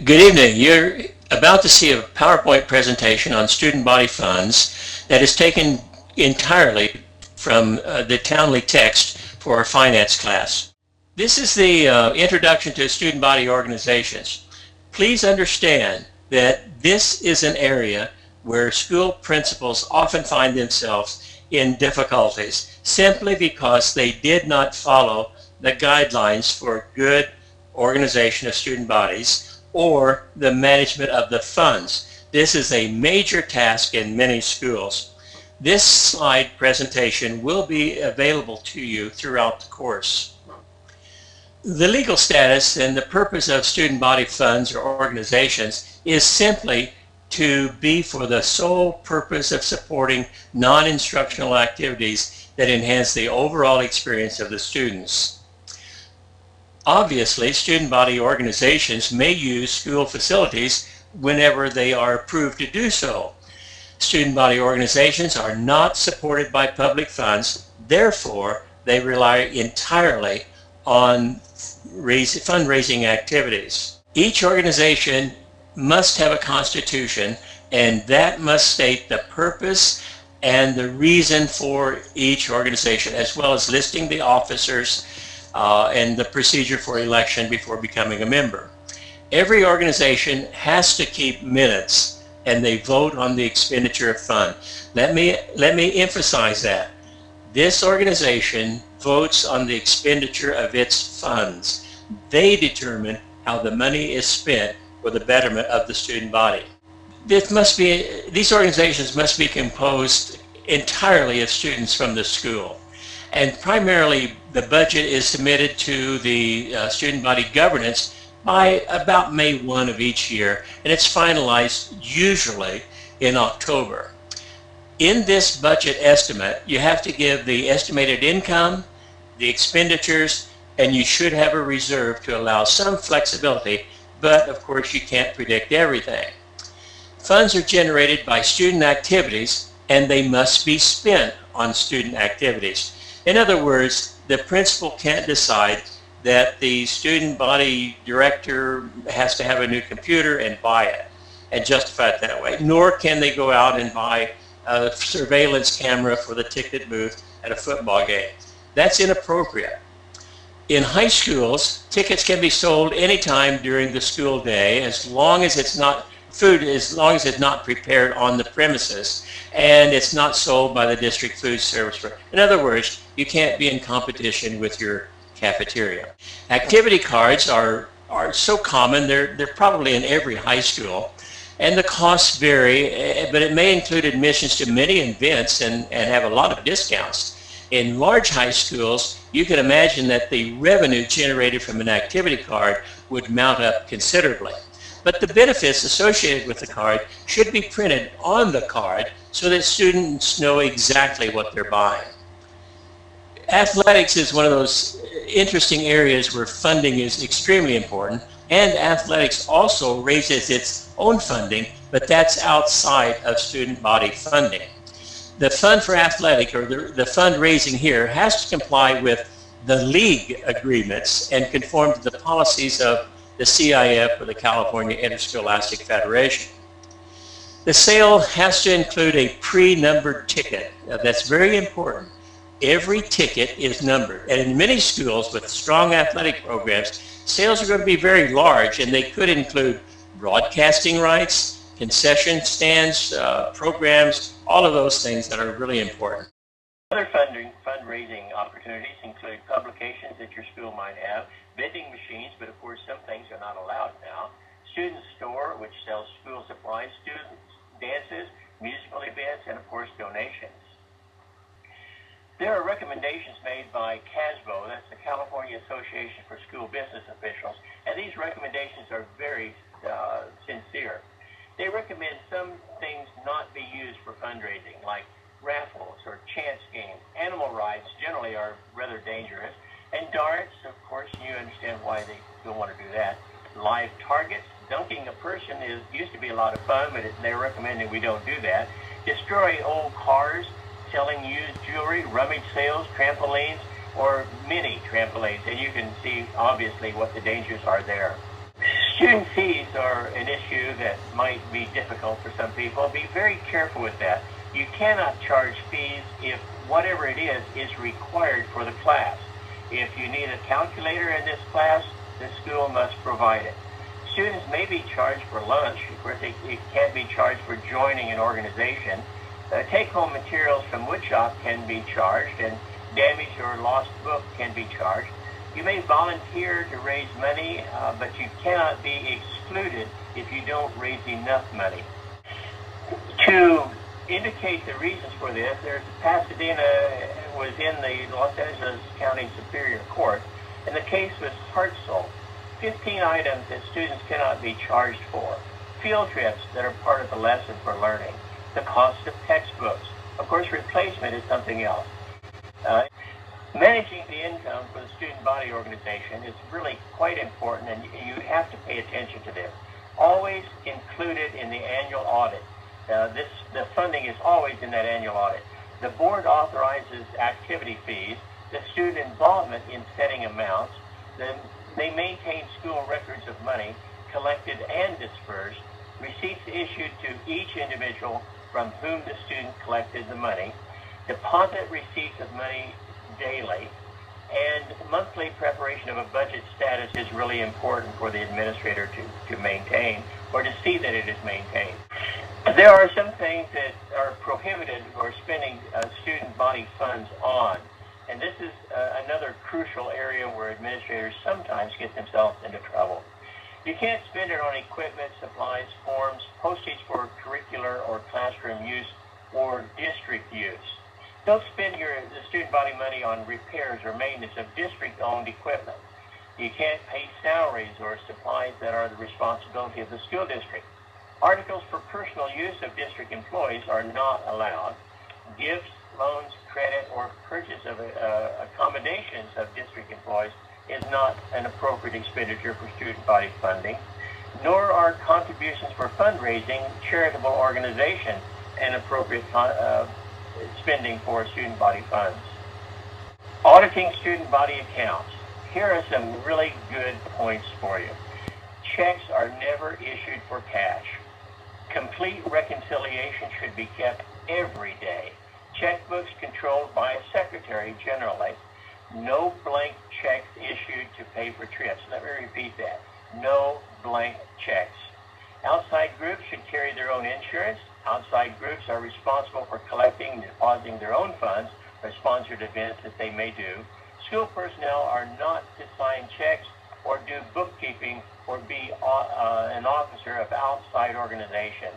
Good evening. You're about to see a PowerPoint presentation on student body funds that is taken entirely from the Townley text for our finance class. This is the introduction to student body organizations. Please understand that this is an area where school principals often find themselves in difficulties simply because they did not follow the guidelines for good organization of student bodies or the management of the funds. This is a major task in many schools. This slide presentation will be available to you throughout the course. The legal status and the purpose of student body funds or organizations is simply to be for the sole purpose of supporting non-instructional activities that enhance the overall experience of the students. Obviously, student body organizations may use school facilities whenever they are approved to do so. Student body organizations are not supported by public funds, therefore they rely entirely on fundraising activities. Each organization must have a constitution, and that must state the purpose and the reason for each organization, as well as listing the officers and the procedure for election before becoming a member. Every organization has to keep minutes, and they vote on the expenditure of funds. Let me emphasize that. This organization votes on the expenditure of its funds. They determine how the money is spent for the betterment of the student body. These organizations must be composed entirely of students from the school. And primarily, the budget is submitted to the student body governance by about May 1 of each year, and it's finalized usually in October. In this budget estimate, you have to give the estimated income, the expenditures, and you should have a reserve to allow some flexibility, but of course you can't predict everything. Funds are generated by student activities, and they must be spent on student activities. In other words, the principal can't decide that the student body director has to have a new computer and buy it and justify it that way, nor can they go out and buy a surveillance camera for the ticket booth at a football game. That's inappropriate. In high schools, tickets can be sold anytime during the school day as long as it's not prepared on the premises and it's not sold by the district food service. In other words, you can't be in competition with your cafeteria. Activity cards are so common, they're probably in every high school, and the costs vary, but it may include admissions to many events and have a lot of discounts. In large high schools, you can imagine that the revenue generated from an activity card would mount up considerably. But the benefits associated with the card should be printed on the card so that students know exactly what they're buying. Athletics is one of those interesting areas where funding is extremely important, and athletics also raises its own funding, but that's outside of student body funding. The fund for athletic, or the fundraising here, has to comply with the league agreements and conform to the policies of the CIF, or the California Interscholastic Federation. The sale has to include a pre-numbered ticket. Now, that's very important. Every ticket is numbered, and in many schools with strong athletic programs, sales are going to be very large, and they could include broadcasting rights, concession stands, programs, all of those things that are really important. Other fundraising opportunities include publications that your school might have, vending machines, but of course some things are not allowed now, student store, which sells school supplies, student dances, musical events, and of course donations. There are recommendations made by CASBO, that's the California Association for School Business Officials, and these recommendations are very sincere. They recommend some things not be used for fundraising, like raffles or chance games. Animal rides generally are rather dangerous, and darts, of course, you understand why they don't want to do that. Live targets, dunking a person used to be a lot of fun, but they're recommending we don't do that. Destroy old cars, selling used jewelry, rummage sales, trampolines, or mini trampolines, and you can see obviously what the dangers are there. Student fees are an issue that might be difficult for some people. Be very careful with that. You cannot charge fees if whatever it is required for the class. If you need a calculator in this class, the school must provide it. Students may be charged for lunch. Of course, it can't be charged for joining an organization. Take-home materials from woodshop can be charged, and damaged or lost book can be charged. You may volunteer to raise money, but you cannot be excluded if you don't raise enough money. To indicate the reasons for this, Pasadena was in the Los Angeles County Superior Court, and the case was Hartzell. 15 items that students cannot be charged for. Field trips that are part of the lesson for learning. The cost of textbooks. Of course, replacement is something else. Managing the income for the student body organization is really quite important, and you have to pay attention to this. Always included in the annual audit. The funding is always in that annual audit. The board authorizes activity fees, the student involvement in setting amounts, they maintain school records of money collected and dispersed, receipts issued to each individual from whom the student collected the money, deposit receipts of money daily, and monthly preparation of a budget status is really important for the administrator to maintain or to see that it is maintained. There are some things that are prohibited for spending student body funds on, and this is another crucial area where administrators sometimes get themselves into trouble. You can't spend it on equipment, supplies, forms, postage for curricular or classroom use, or district use. Don't spend the student body money on repairs or maintenance of district-owned equipment. You can't pay salaries or supplies that are the responsibility of the school district. Articles for personal use of district employees are not allowed. Gifts, loans, credit, or purchase of accommodations of district employees is not an appropriate expenditure for student body funding, nor are contributions for fundraising, charitable organizations an appropriate spending for student body funds. Auditing student body accounts. Here are some really good points for you. Checks are never issued for cash. Complete reconciliation should be kept every day. Checkbooks controlled by a secretary generally. No blank checks issued to pay for trips. Let me repeat that. No blank checks. Outside groups should carry their own insurance. Outside groups are responsible for collecting and depositing their own funds for sponsored events that they may do. School personnel are not to sign checks or do bookkeeping or be an officer of outside organizations.